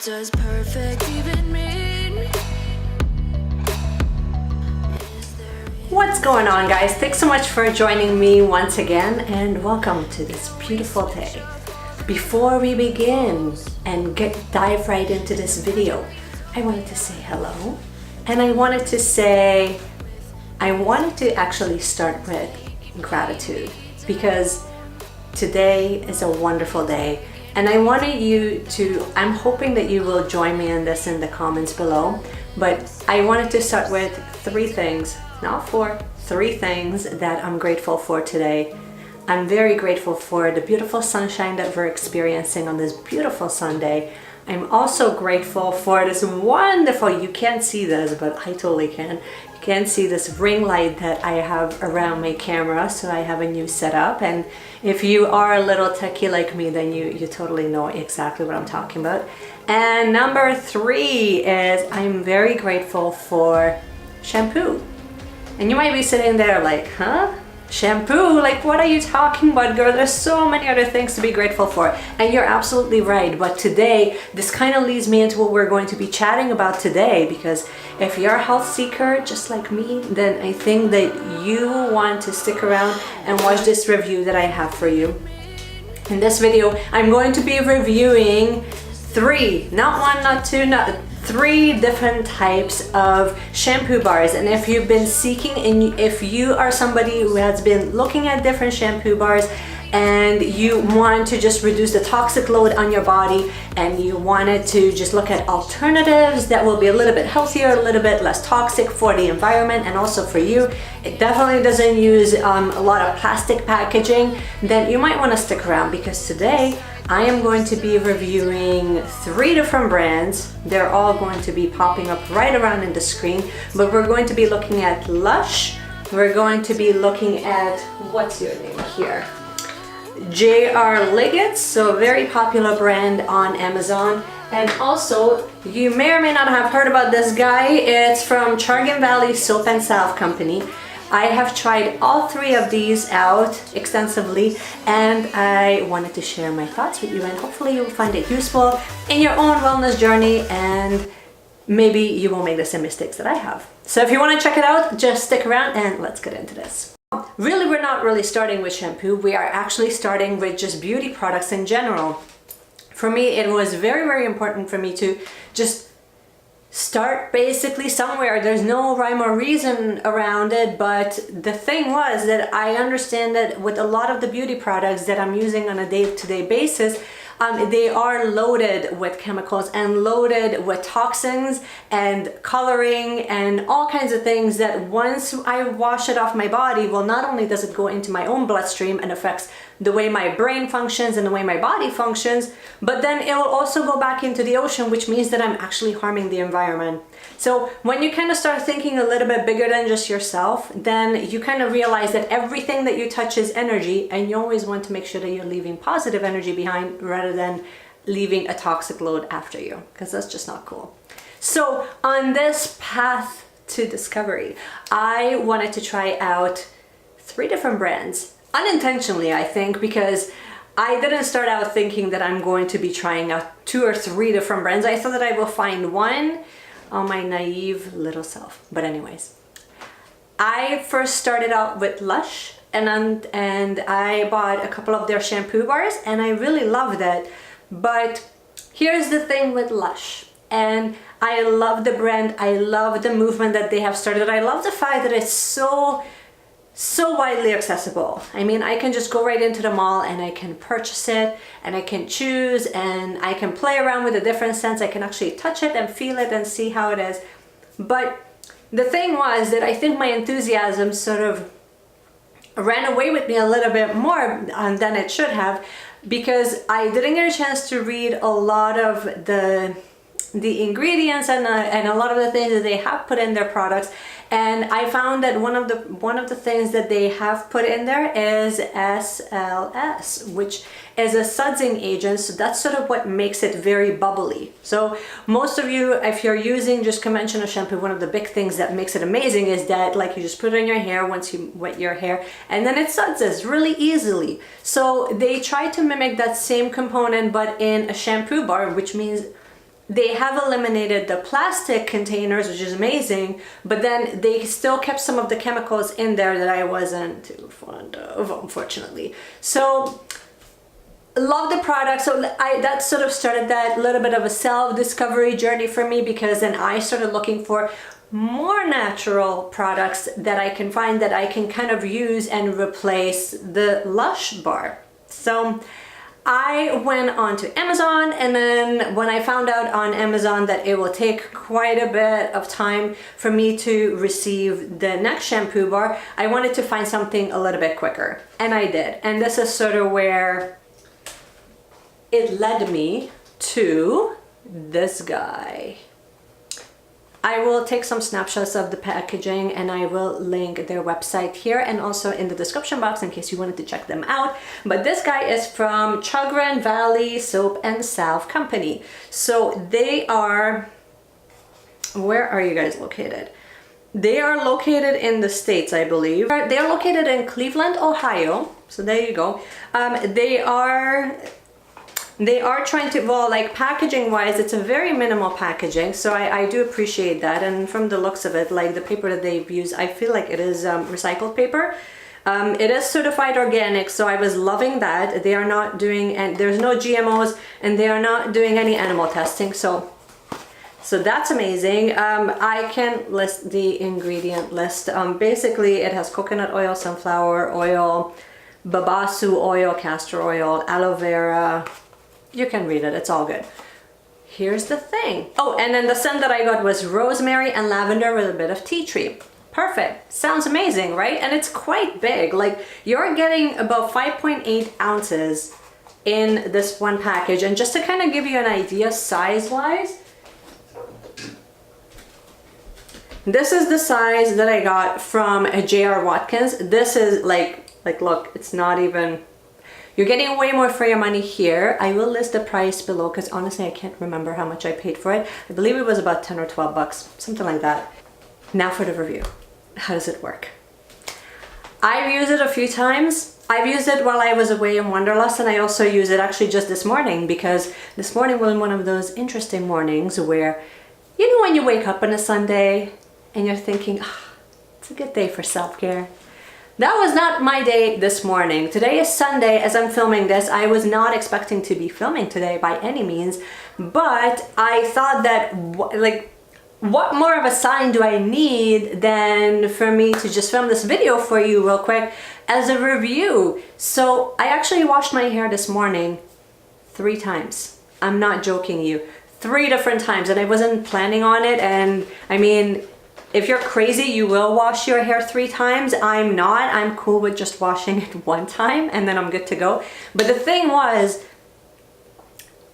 Does perfect even mean? What's going on, guys? Thanks so much for joining me once again and welcome to this beautiful day. Before we begin and dive right into this video, I wanted to say hello, and I wanted to actually start with gratitude, because today is a wonderful day. And I'm hoping that you will join me in this in the comments below. But I wanted to start with three things, not four, three things that I'm grateful for today. I'm very grateful for the beautiful sunshine that we're experiencing on this beautiful Sunday. I'm also grateful for this wonderful, you can't see this, but I totally can. You can see this ring light that I have around my camera, so I have a new setup. And if you are a little techie like me, then you totally know exactly what I'm talking about. And number three is I'm very grateful for shampoo. And you might be sitting there like, huh? Shampoo? Like, what are you talking about, girl? There's so many other things to be grateful for. And you're absolutely right. But today, this kind of leads me into what we're going to be chatting about today, because if you're a health seeker just like me, then I think that you want to stick around and watch this review that I have for you. In this video, I'm going to be reviewing three, not one, not two, not three different types of shampoo bars. And if you've been seeking, and if you are somebody who has been looking at different shampoo bars and you want to just reduce the toxic load on your body, and you wanted to just look at alternatives that will be a little bit healthier, a little bit less toxic for the environment and also for you, it definitely doesn't use a lot of plastic packaging, then you might want to stick around, because today I am going to be reviewing three different brands. They're all going to be popping up right around in the screen, but we're going to be looking at Lush. We're going to be looking at, what's your name here? Jr. Liggett, so a very popular brand on Amazon. And also, you may or may not have heard about this guy. It's from Chagrin Valley Soap and Salve Company. I have tried all three of these out extensively, and I wanted to share my thoughts with you, and hopefully you'll find it useful in your own wellness journey, and maybe you won't make the same mistakes that I have. So if you want to check it out, just stick around and let's get into this. Really, we're not really starting with shampoo. We are actually starting with just beauty products in general. For me, it was very, very important for me to just start basically somewhere. There's no rhyme or reason around it, but the thing was that I understand that with a lot of the beauty products that I'm using on a day-to-day basis, they are loaded with chemicals and loaded with toxins and coloring and all kinds of things that once I wash it off my body, well, not only does it go into my own bloodstream and affects the way my brain functions and the way my body functions, but then it will also go back into the ocean, which means that I'm actually harming the environment. So when you kind of start thinking a little bit bigger than just yourself, then you kind of realize that everything that you touch is energy, and you always want to make sure that you're leaving positive energy behind rather than leaving a toxic load after you, because that's just not cool. So on this path to discovery, I wanted to try out three different brands. Unintentionally, I think, because I didn't start out thinking that I'm going to be trying out two or three different brands. I thought that I will find one on my naive little self. But anyways, I first started out with Lush, and I bought a couple of their shampoo bars, and I really loved it. But here's the thing with Lush, and I love the brand. I love the movement that they have started. I love the fact that it's so widely accessible. I mean, I can just go right into the mall and I can purchase it, and I can choose, and I can play around with the different scents. I can actually touch it and feel it and see how it is. But the thing was that I think my enthusiasm sort of ran away with me a little bit more than it should have, because I didn't get a chance to read a lot of the ingredients and a lot of the things that they have put in their products. And I found that one of the things that they have put in there is SLS, which is a sudsing agent. So that's sort of what makes it very bubbly. So most of you, if you're using just conventional shampoo, one of the big things that makes it amazing is that, like, you just put it in your hair once you wet your hair, and then it suds really easily. So they try to mimic that same component, but in a shampoo bar, which means they have eliminated the plastic containers, which is amazing, but then they still kept some of the chemicals in there that I wasn't too fond of, unfortunately. So love the product. So that sort of started that little bit of a self-discovery journey for me, because then I started looking for more natural products that I can find that I can kind of use and replace the Lush bar. So I went on to Amazon, and then when I found out on Amazon that it will take quite a bit of time for me to receive the next shampoo bar, I wanted to find something a little bit quicker, and I did. And this is sort of where it led me to this guy. I will take some snapshots of the packaging and I will link their website here and also in the description box in case you wanted to check them out. But this guy is from Chagrin Valley Soap and Salve Company. So they are, where are you guys located? They are located in the States, I believe. They are located in Cleveland, Ohio. So there you go. They are trying to, well, like packaging wise, it's a very minimal packaging, so I do appreciate that. And from the looks of it, like the paper that they've used, I feel like it is recycled paper. It is certified organic, so I was loving that. They are not doing, and there's no GMOs, and they are not doing any animal testing, so that's amazing. I can list the ingredient list. Basically, it has coconut oil, sunflower oil, babasu oil, castor oil, aloe vera. You can read it, it's all good. Here's the thing. Oh, and then the scent that I got was rosemary and lavender with a bit of tea tree. Perfect. Sounds amazing, right? And it's quite big. Like, you're getting about 5.8 ounces in this one package. And just to kind of give you an idea size-wise, this is the size that I got from J.R. Watkins. This is like look, it's not even... You're getting way more for your money here. I will list the price below because honestly I can't remember how much I paid for it. I believe it was about 10 or 12 bucks, something like that. Now for the review. How does it work? I've used it a few times. I've used it while I was away in Wanderlust, and I also used it actually just this morning, because this morning was one of those interesting mornings where, you know, when you wake up on a Sunday and you're thinking, it's a good day for self-care. That was not my day this morning. Today is Sunday as I'm filming this. I was not expecting to be filming today by any means, but I thought that, like, what more of a sign do I need than for me to just film this video for you real quick as a review? So I actually washed my hair this morning 3 times. I'm not joking you. 3 different times, and I wasn't planning on it. And I mean, if you're crazy, you will wash your hair 3 times. I'm not. I'm cool with just washing it 1 time and then I'm good to go. But the thing was,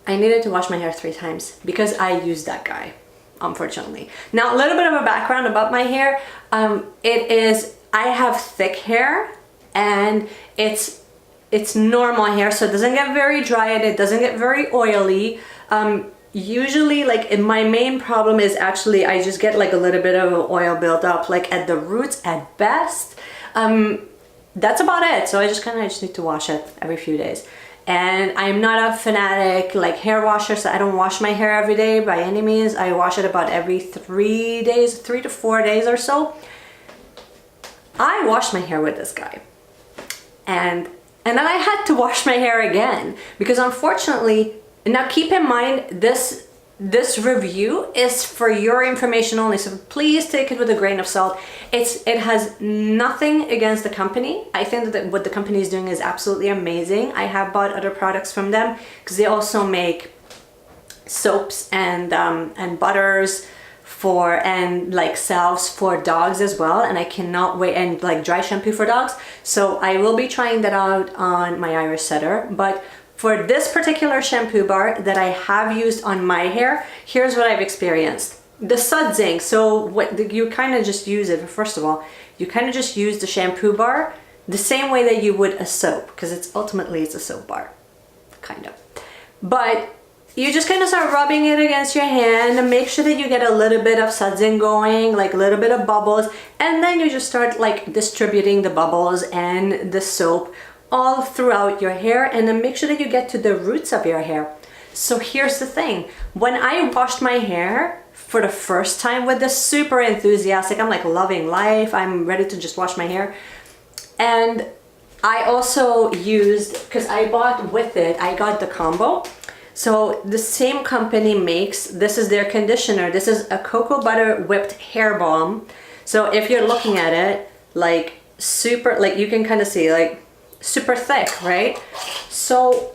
I needed to wash my hair 3 times because I used that guy, unfortunately. Now, a little bit of a background about my hair. I have thick hair, and it's normal hair, so it doesn't get very dry and it doesn't get very oily. Usually, like, my main problem is actually I just get like a little bit of oil build up, like at the roots at best. That's about it. So I just need to wash it every few days. And I'm not a fanatic like hair washer, so I don't wash my hair every day by any means. I wash it about every 3 days, 3 to 4 days or so. I washed my hair with this guy, and then I had to wash my hair again because unfortunately. Now keep in mind, this review is for your information only, so please take it with a grain of salt. It has nothing against the company. I think that what the company is doing is absolutely amazing. I have bought other products from them because they also make soaps and butters and like salves for dogs as well, and I cannot wait, and like dry shampoo for dogs. So I will be trying that out on my Irish setter. But for this particular shampoo bar that I have used on my hair, here's what I've experienced. The sudsing, so you kind of just use it, first of all, you kind of just use the shampoo bar the same way that you would a soap, because it's a soap bar, kind of. But you just kind of start rubbing it against your hand and make sure that you get a little bit of sudsing going, like a little bit of bubbles, and then you just start like distributing the bubbles and the soap all throughout your hair, and then make sure that you get to the roots of your hair. So here's the thing. When I washed my hair for the first time with this, super enthusiastic, I'm like loving life, I'm ready to just wash my hair. And I also used, because I bought with it, I got the combo. So the same company makes, this is their conditioner. This is a cocoa butter whipped hair balm. So if you're looking at it, like super, like you can kind of see like super thick, right? So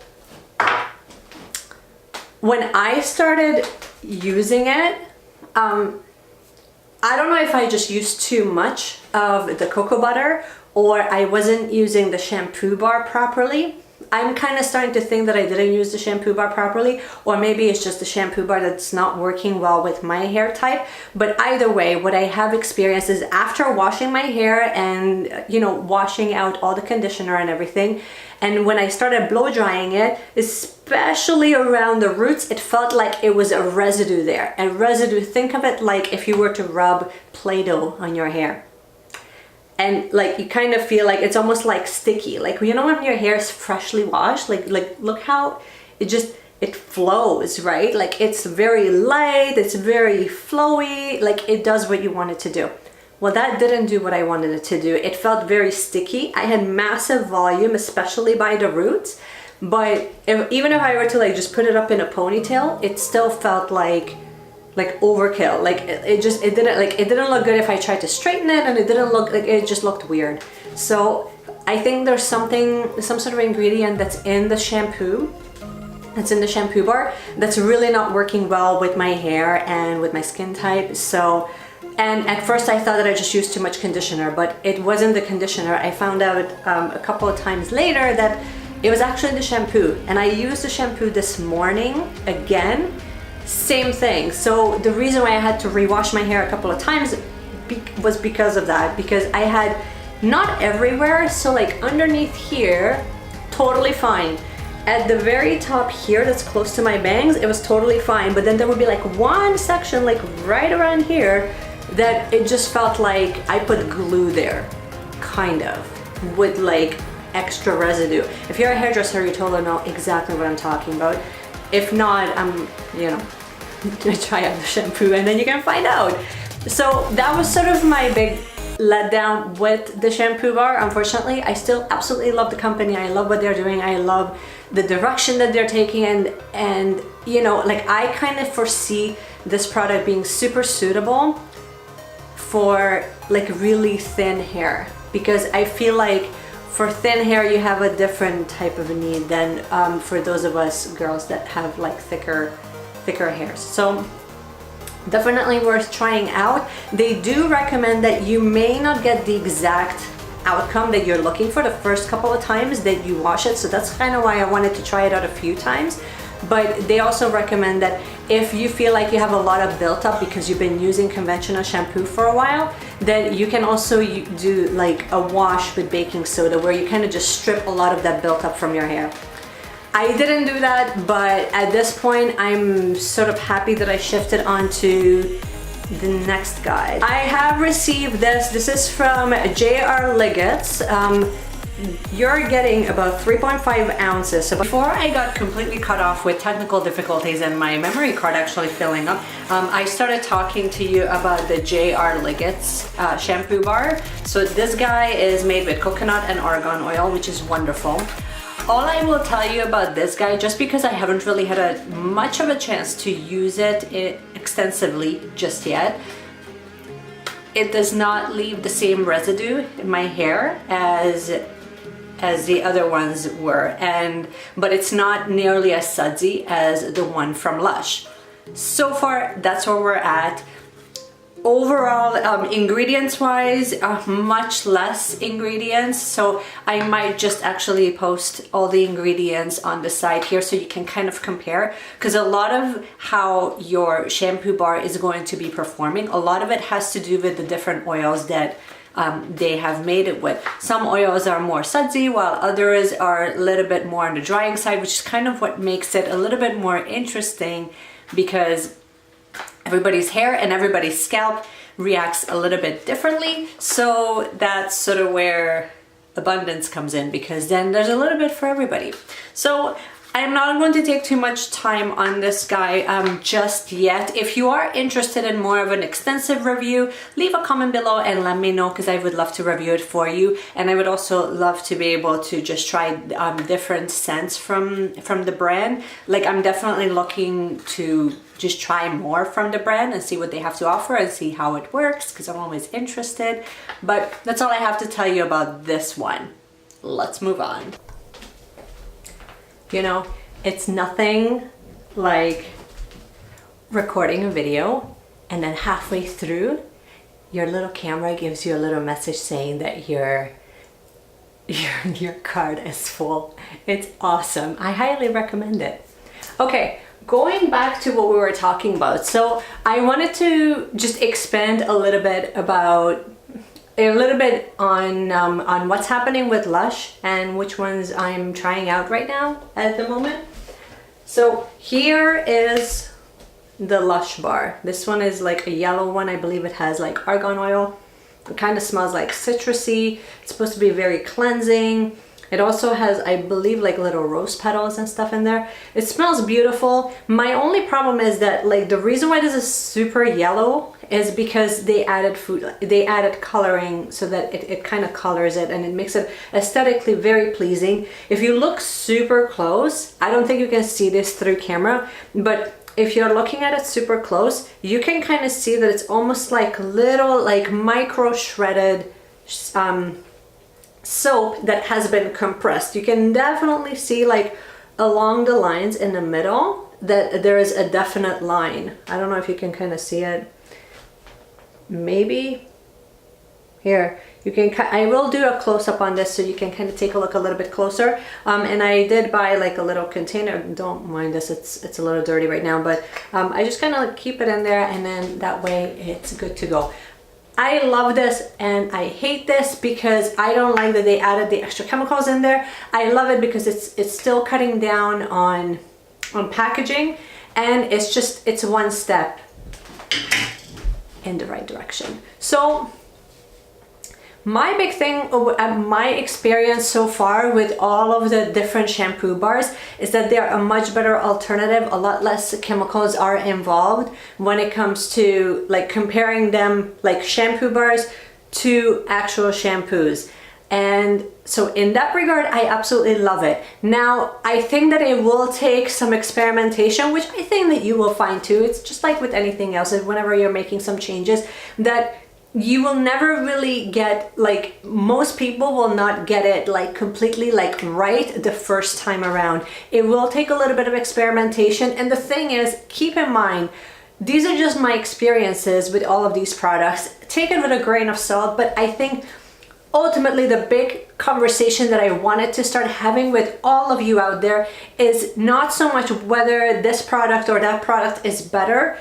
when I started using it, I don't know if I just used too much of the cocoa butter or I wasn't using the shampoo bar properly. I'm kind of starting to think that I didn't use the shampoo bar properly, or maybe it's just the shampoo bar that's not working well with my hair type. But either way, what I have experienced is after washing my hair and, you know, washing out all the conditioner and everything, and when I started blow drying it, especially around the roots, it felt like it was a residue there. And residue, think of it like if you were to rub Play-Doh on your hair. And like you kind of feel like it's almost like sticky, like, you know, when your hair is freshly washed, like look how it flows, right? Like it's very light, it's very flowy, like it does what you want it to do. Well, that didn't do what I wanted it to do. It felt very sticky. I had massive volume, especially by the roots, but even if I were to like just put it up in a ponytail, it still felt like overkill. Like it didn't look good if I tried to straighten it, and it didn't look like, it just looked weird. So I think there's some sort of ingredient that's in the shampoo, that's in the shampoo bar, that's really not working well with my hair and with my skin type. So, and at first I thought that I just used too much conditioner, but it wasn't the conditioner. I found out a couple of times later that it was actually the shampoo, and I used the shampoo this morning again. Same thing. So the reason why I had to rewash my hair a couple of times was because of that, because I had not everywhere, so like underneath here, totally fine. At the very top here that's close to my bangs, it was totally fine, but then there would be like one section like right around here that it just felt like I put glue there, kind of, with like extra residue. If you're a hairdresser, you totally know exactly what I'm talking about. If not, I'm, you know, try out the shampoo and then you can find out. So that was sort of my big letdown with the shampoo bar. Unfortunately, I still absolutely love the company. I love what they're doing. I love the direction that they're taking, and you know, like I kind of foresee this product being super suitable for like really thin hair, because I feel like for thin hair, you have a different type of need than for those of us girls that have like thicker hairs. So definitely worth trying out. They do recommend that you may not get the exact outcome that you're looking for the first couple of times that you wash it. So that's kind of why I wanted to try it out a few times. But they also recommend that if you feel like you have a lot of built up because you've been using conventional shampoo for a while, that you can also do like a wash with baking soda where you kind of just strip a lot of that built up from your hair. I didn't do that, but at this point I'm sort of happy that I shifted onto the next guy. I have received this. This is from J.R. Liggets. You're getting about 3.5 ounces. So before I got completely cut off with technical difficulties and my memory card actually filling up, I started talking to you about the J.R. Liggets shampoo bar. So this guy is made with coconut and argan oil, which is wonderful. All I will tell you about this guy, just because I haven't really had much of a chance to use it extensively just yet, it does not leave the same residue in my hair as the other ones were, but it's not nearly as sudsy as the one from Lush. So far, that's where we're at. Overall, ingredients wise, much less ingredients, so I might just actually post all the ingredients on the side here so you can kind of compare, because a lot of how your shampoo bar is going to be performing, a lot of it has to do with the different oils that they have made it with. Some oils are more sudsy, while others are a little bit more on the drying side, which is kind of what makes it a little bit more interesting, because everybody's hair and everybody's scalp reacts a little bit differently. So that's sort of where abundance comes in, because then there's a little bit for everybody. So I'm not going to take too much time on this guy just yet. If you are interested in more of an extensive review, leave a comment below and let me know, because I would love to review it for you. And I would also love to be able to just try different scents from the brand. Like, I'm definitely looking to just try more from the brand and see what they have to offer and see how it works, because I'm always interested. But that's all I have to tell you about this one. Let's move on. You know, it's nothing like recording a video and then halfway through your little camera gives you a little message saying that your card is full. It's awesome. I highly recommend it. Okay, going back to what we were talking about. So I wanted to just expand a little bit on what's happening with Lush and which ones I'm trying out right now at the moment. So here is the Lush bar. This one is like a yellow one. I believe it has like argan oil. It kind of smells like citrusy. It's supposed to be very cleansing. It also has, I believe, like little rose petals and stuff in there. It smells beautiful. My only problem is that, like, the reason why this is super yellow is because they added coloring so that it kind of colors it, and it makes it aesthetically very pleasing. If you look super close, I don't think you can see this through camera, but if you're looking at it super close, you can kind of see that it's almost like little, like micro shredded soap that has been compressed. You can definitely see, like, along the lines in the middle that there is a definite line. I don't know if you can kind of see it. Maybe here you can. I will do a close-up on this so you can kind of take a look a little bit closer. And I did buy like a little container. Don't mind this, it's a little dirty right now, but I just kind of keep it in there, and then that way it's good to go. I love this and I hate this because I don't like that they added the extra chemicals in there. I love it because it's still cutting down on packaging, and it's one step in the right direction. So my big thing, my experience so far with all of the different shampoo bars is that they're a much better alternative. A lot less chemicals are involved when it comes to like comparing them, like shampoo bars to actual shampoos. And so in that regard, I absolutely love it. Now, I think that it will take some experimentation, which I think that you will find too. It's just like with anything else, whenever you're making some changes, that you will never really get, like, most people will not get it like completely like right the first time around. It will take a little bit of experimentation. And the thing is, keep in mind, these are just my experiences with all of these products. Take it with a grain of salt, but I think ultimately the big conversation that I wanted to start having with all of you out there is not so much whether this product or that product is better.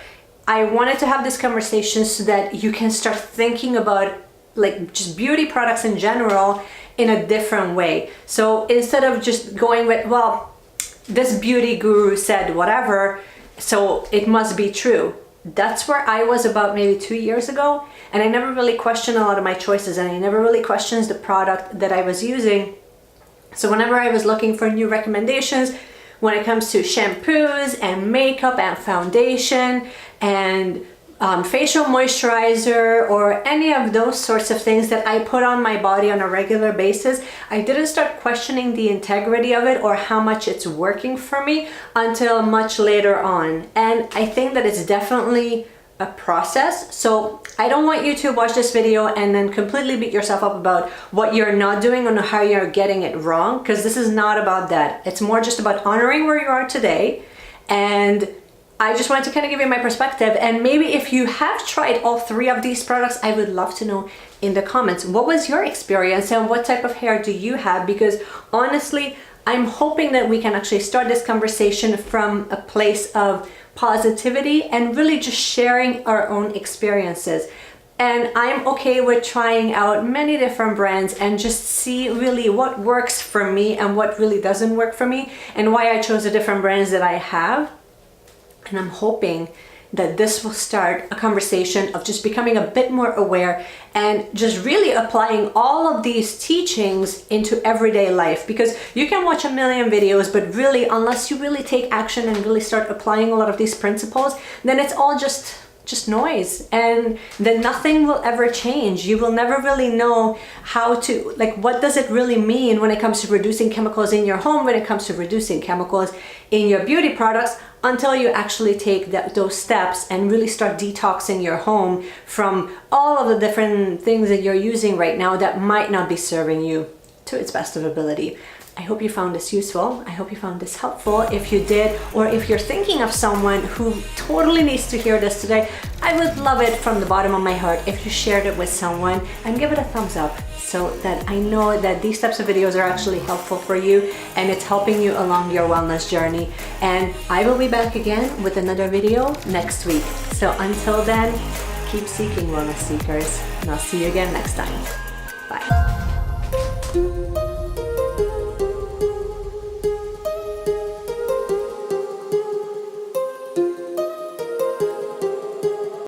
I wanted to have this conversation so that you can start thinking about like just beauty products in general in a different way. So instead of just going with, well, this beauty guru said whatever, so it must be true. That's where I was about maybe 2 years ago, and I never really questioned a lot of my choices, and I never really questioned the product that I was using. So whenever I was looking for new recommendations when it comes to shampoos and makeup and foundation and facial moisturizer or any of those sorts of things that I put on my body on a regular basis, I didn't start questioning the integrity of it or how much it's working for me until much later on. And I think that it's definitely a process. So I don't want you to watch this video and then completely beat yourself up about what you're not doing or how you're getting it wrong, because this is not about that. It's more just about honoring where you are today. And I just wanted to kind of give you my perspective, and maybe if you have tried all 3 of these products, I would love to know in the comments, what was your experience and what type of hair do you have? Because honestly, I'm hoping that we can actually start this conversation from a place of positivity and really just sharing our own experiences. And I'm okay with trying out many different brands and just see really what works for me and what really doesn't work for me, and why I chose the different brands that I have. And I'm hoping that this will start a conversation of just becoming a bit more aware and just really applying all of these teachings into everyday life. Because you can watch a million videos, but really, unless you really take action and really start applying a lot of these principles, then it's all just noise, and then nothing will ever change. You will never really know how to, like, what does it really mean when it comes to reducing chemicals in your home, when it comes to reducing chemicals in your beauty products, until you actually take those steps and really start detoxing your home from all of the different things that you're using right now that might not be serving you to its best of ability. I hope you found this useful. I hope you found this helpful. If you did, or if you're thinking of someone who totally needs to hear this today, I would love it from the bottom of my heart if you shared it with someone and give it a thumbs up, so that I know that these types of videos are actually helpful for you and it's helping you along your wellness journey. And I will be back again with another video next week. So until then, keep seeking, wellness seekers, and I'll see you again next time. Bye.